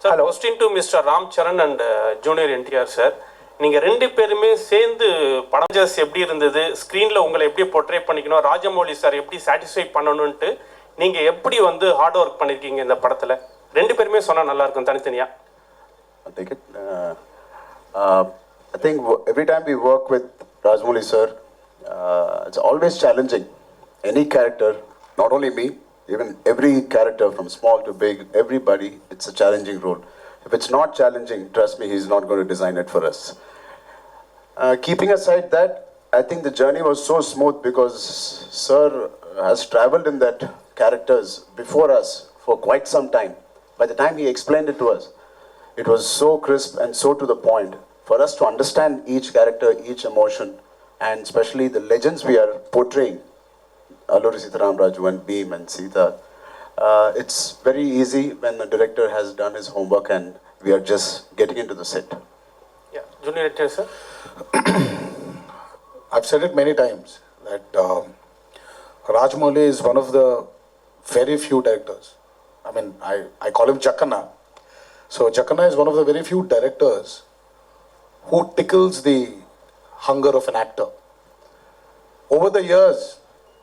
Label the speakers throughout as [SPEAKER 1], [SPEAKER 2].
[SPEAKER 1] Sir question to mister Ram Charan and junior NTR sir. நீங்கள் ரெண்டு பேருமே சேர்ந்து படம் எப்படி இருந்தது, ஸ்க்ரீனில் உங்களை எப்படி போர்ட்ரே பண்ணிக்கணும், ராஜமௌலி சார் எப்படி சாட்டிஸ்ஃபை பண்ணணுன்ட்டு நீங்கள் எப்படி வந்து ஹார்ட் ஒர்க் பண்ணியிருக்கீங்க இந்த படத்தில்? ரெண்டு பேருமே சொன்னால் நல்லாயிருக்கும் தனித்தனியாக.
[SPEAKER 2] I think every time we work with Rajamouli sir, it's always challenging. Any character, not only me, even every character from small to big, everybody, it's a challenging role. If it's not challenging, trust me, he's not going to design it for us. Keeping aside that, I think the journey was so smooth because sir has traveled in that characters before us for quite some time. By the time he explained it to us, it was so crisp and so to the point for us to understand each character, each emotion, and especially the legends we are portraying, Alluri Sitaram Raju and Bheem and Sita. It's very easy when the director has done his homework and we are just getting into the set.
[SPEAKER 1] Yeah, Junior editor, sir.
[SPEAKER 3] I've said it many times that Rajamouli is one of the very few directors. I mean, I call him Jackana. So Jackana is one of the very few directors who tickles the hunger of an actor. Over the years,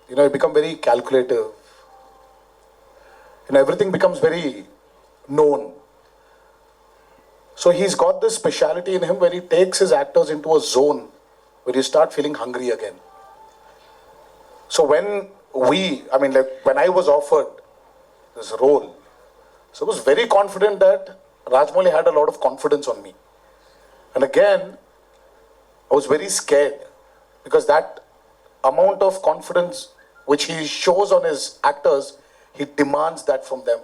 [SPEAKER 3] you become very calculative. Everything becomes very known. So he's got this speciality in him where he takes his actors into a zone where you start feeling hungry again. So when I was offered this role, so I was very confident that Rajamouli had a lot of confidence on me. And again, I was very scared because that amount of confidence which he shows on his actors, he demands that from them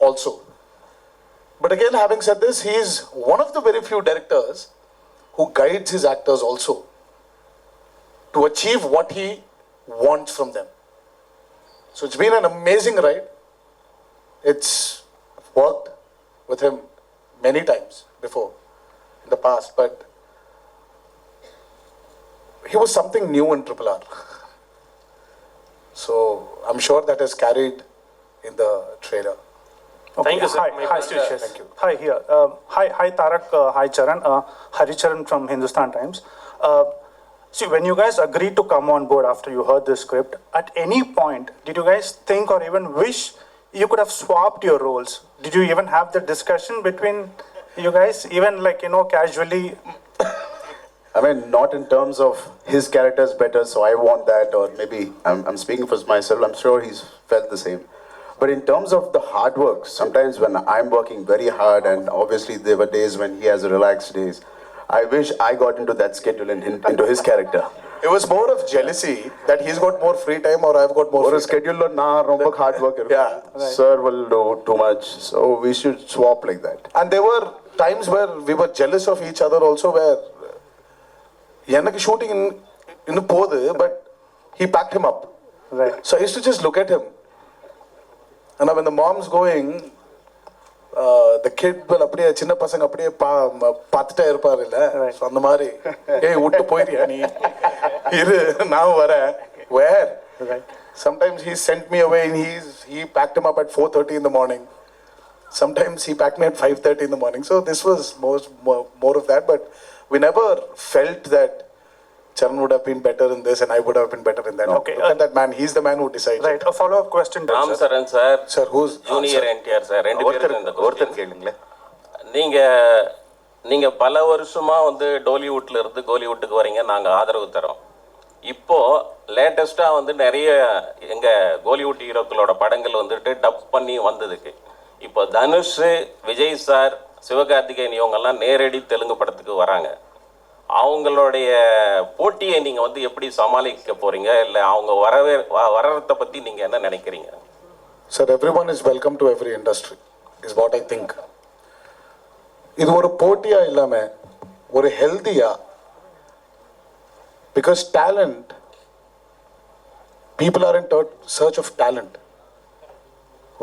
[SPEAKER 3] also. But again, having said this, he is one of the very few directors who guides his actors also to achieve what he wants from them. So it's been an amazing ride. It's worked with him many times before in the past, but he was something new in RRR. So I'm sure that is carried in the trailer.
[SPEAKER 1] Okay. Thank you, sir.
[SPEAKER 4] Hi,
[SPEAKER 3] Thank you.
[SPEAKER 4] Hi, here. Hi, Tarak. Hi, Charan. Hari Charan from Hindustan Times. See, when you guys agreed to come on board after you heard the script, at any point, did you guys think or even wish you could have swapped your roles? Did you even have the discussion between you guys, even casually?
[SPEAKER 2] I mean, not in terms of his character is better, so I want that, or maybe I'm speaking for myself, I'm sure he's felt the same. But in terms of the hard work, sometimes when I'm working very hard, and obviously there were days when he has relaxed days, I wish I got into that schedule and into his character.
[SPEAKER 3] It was more of jealousy that he's got more free time or I've got more free time.
[SPEAKER 2] Schedule na romba hard work.
[SPEAKER 3] Yeah.
[SPEAKER 2] Right. Sir will do too much, so we should swap like that.
[SPEAKER 3] And there were times where we were jealous of each other also, where எனக்கு shooting இன்னும் போகுது, but he packed him up.
[SPEAKER 4] Right.
[SPEAKER 3] So I used to just look at him. And when the mom's going, the kid will அப்படியே சின்ன பசங்க அப்படியே பார்த்துட்டே இருப்பார் இல்ல, ஸோ அந்த மாதிரி விட்டு போயிரியா நீ இரு நான் வரேன். Where? Sometimes he sent me away and he packed him up at 4:30 in the morning. Sometimes he packed me at 5:30 in the morning. So this was more of that, but we never felt that Charan would have been better in this and I would have been better in that.
[SPEAKER 4] Okay.
[SPEAKER 3] Look at that man. He's the man who decided.
[SPEAKER 4] Right. A follow-up question.
[SPEAKER 5] Ram Charan sir.
[SPEAKER 3] Sir, who's
[SPEAKER 5] Junior NTR sir? ரெண்டு பேரும் இந்த
[SPEAKER 2] ஒருத்தர் கேளுங்களே.
[SPEAKER 5] நீங்க பல வருஷமா வந்து டோலிவுட்ல இருந்து கோலிவுட்டுக்கு வரீங்க, நாங்க ஆதரவு தரோம். இப்போ லேட்டஸ்டா வந்து நிறைய எங்க கோலிவுட் ஹீரோக்களோட படங்கள் வந்துட்டு டப் பண்ணி வந்ததுக்கு இப்போ தனுஷ், விஜய் சார், சிவகார்த்திகேயன் இவங்கெல்லாம் நேரடி தெலுங்கு படத்துக்கு வராங்க. அவங்களுடைய போட்டியை நீங்கள் வந்து எப்படி சமாளிக்க போகிறீங்க, இல்லை அவங்க வர்றதை பற்றி நீங்கள் என்ன நினைக்கிறீங்க?
[SPEAKER 3] Sir, everyone is welcome to every industry, is what I think. இது ஒரு போட்டியா இல்லாமல் ஒரு ஹெல்தியா, because talent, people are in search of talent.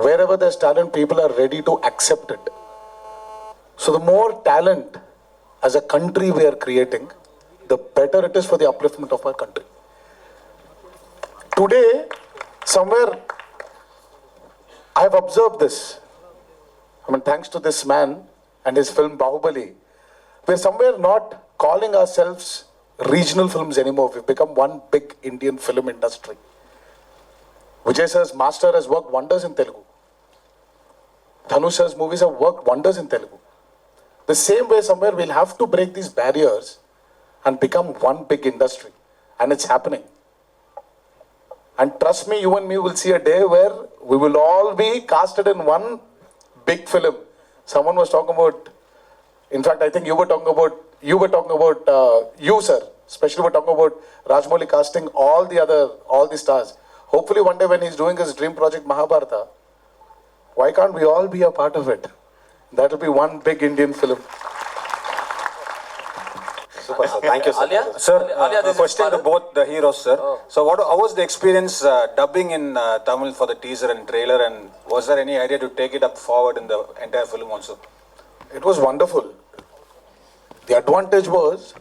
[SPEAKER 3] Wherever there's talent, people are ready to accept it. So the more talent as a country we are creating, the better it is for the upliftment of our country. Today, somewhere, I have observed this. I mean, thanks to this man and his film Bahubali, we're somewhere not calling ourselves regional films anymore. We've become one big Indian film industry. Vijay sir's Master has worked wonders in Telugu. Dhanush sir's movies have worked wonders in Telugu. The same way, somewhere we'll have to break these barriers and become one big industry. And it's happening. And trust me, you and me will see a day where we will all be casted in one big film. Someone was talking about, in fact, I think you were talking about, you sir, especially were talking about Rajamouli casting all the stars. Hopefully one day when he's doing his dream project Mahabharata, why can't we all be a part of it? That will be one big Indian film.
[SPEAKER 6] Super, sir. Thank you, sir.
[SPEAKER 7] Alia?
[SPEAKER 6] Sir,
[SPEAKER 7] Alia, this
[SPEAKER 6] a
[SPEAKER 7] is
[SPEAKER 6] question to
[SPEAKER 7] Farooq.
[SPEAKER 6] both the heroes, sir.
[SPEAKER 7] Oh.
[SPEAKER 6] So, how was the experience dubbing in Tamil for the teaser and trailer, and was there any idea to take it up forward in the entire film also?
[SPEAKER 3] It was wonderful. The advantage was,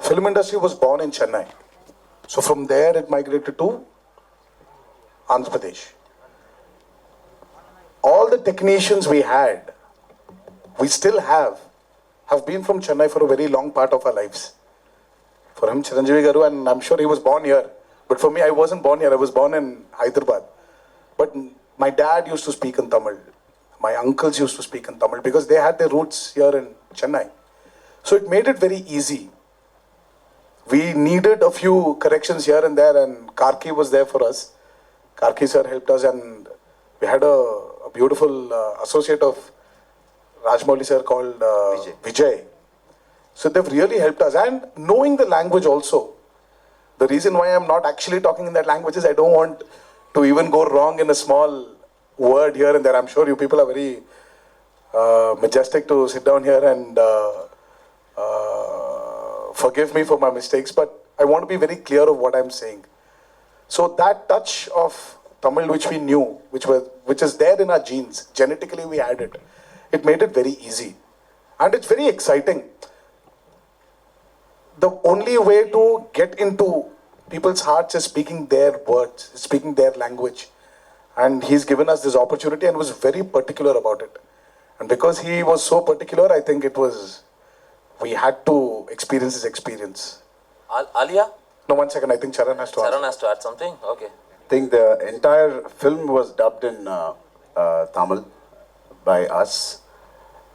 [SPEAKER 3] film industry was born in Chennai. So from there it migrated to Andhra Pradesh. All the technicians we had, we still have been from Chennai for a very long part of our lives. For him, Chiranjeevi Garu, and I'm sure he was born here. But for me, I wasn't born here. I was born in Hyderabad. But my dad used to speak in Tamil. My uncles used to speak in Tamil because they had their roots here in Chennai. So it made it very easy. We needed a few corrections here and there, and Karki was there for us. Karki sir helped us, and we had a beautiful associate of Rajamouli sir called Vijay. So they've really helped us. And knowing the language also. The reason why I'm not actually talking in that language is I don't want to even go wrong in a small word here and there. I'm sure you people are very majestic to sit down here and forgive me for my mistakes, but I want to be very clear of what I'm saying. So that touch of Tamil which we knew, which is there in our genes, genetically we had it. It made it very easy. And it's very exciting. The only way to get into people's hearts is speaking their words, speaking their language. And he's given us this opportunity and was very particular about it. And because he was so particular, I think we had to experience his experience.
[SPEAKER 7] Alia?
[SPEAKER 3] No, 1 second, I think Charan has to answer.
[SPEAKER 7] Charan has to add something? Okay.
[SPEAKER 2] I think the entire film was dubbed in Tamil by us.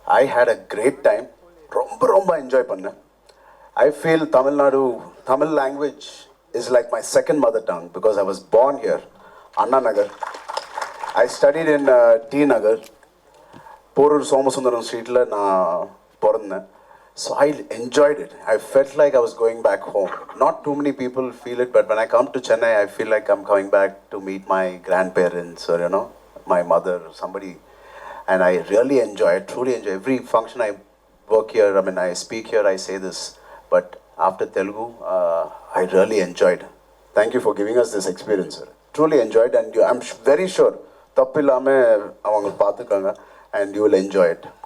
[SPEAKER 2] I had a great time. Romba enjoy panna. I feel Tamil language is like my second mother tongue because I was born here, Anna Nagar. I studied in T Nagar, Porur Somasundaram Street la na porunna. So I enjoyed it. I felt like I was going back home. Not too many people feel it, but when I come to Chennai, I feel like I'm coming back to meet my grandparents or, my mother, somebody. And I really enjoy it, truly enjoy every function I work here. I mean, I speak here, I say this. But after Telugu, I really enjoyed. Thank you for giving us this experience, sir. Truly enjoyed, and I'm very sure, and you will enjoy it.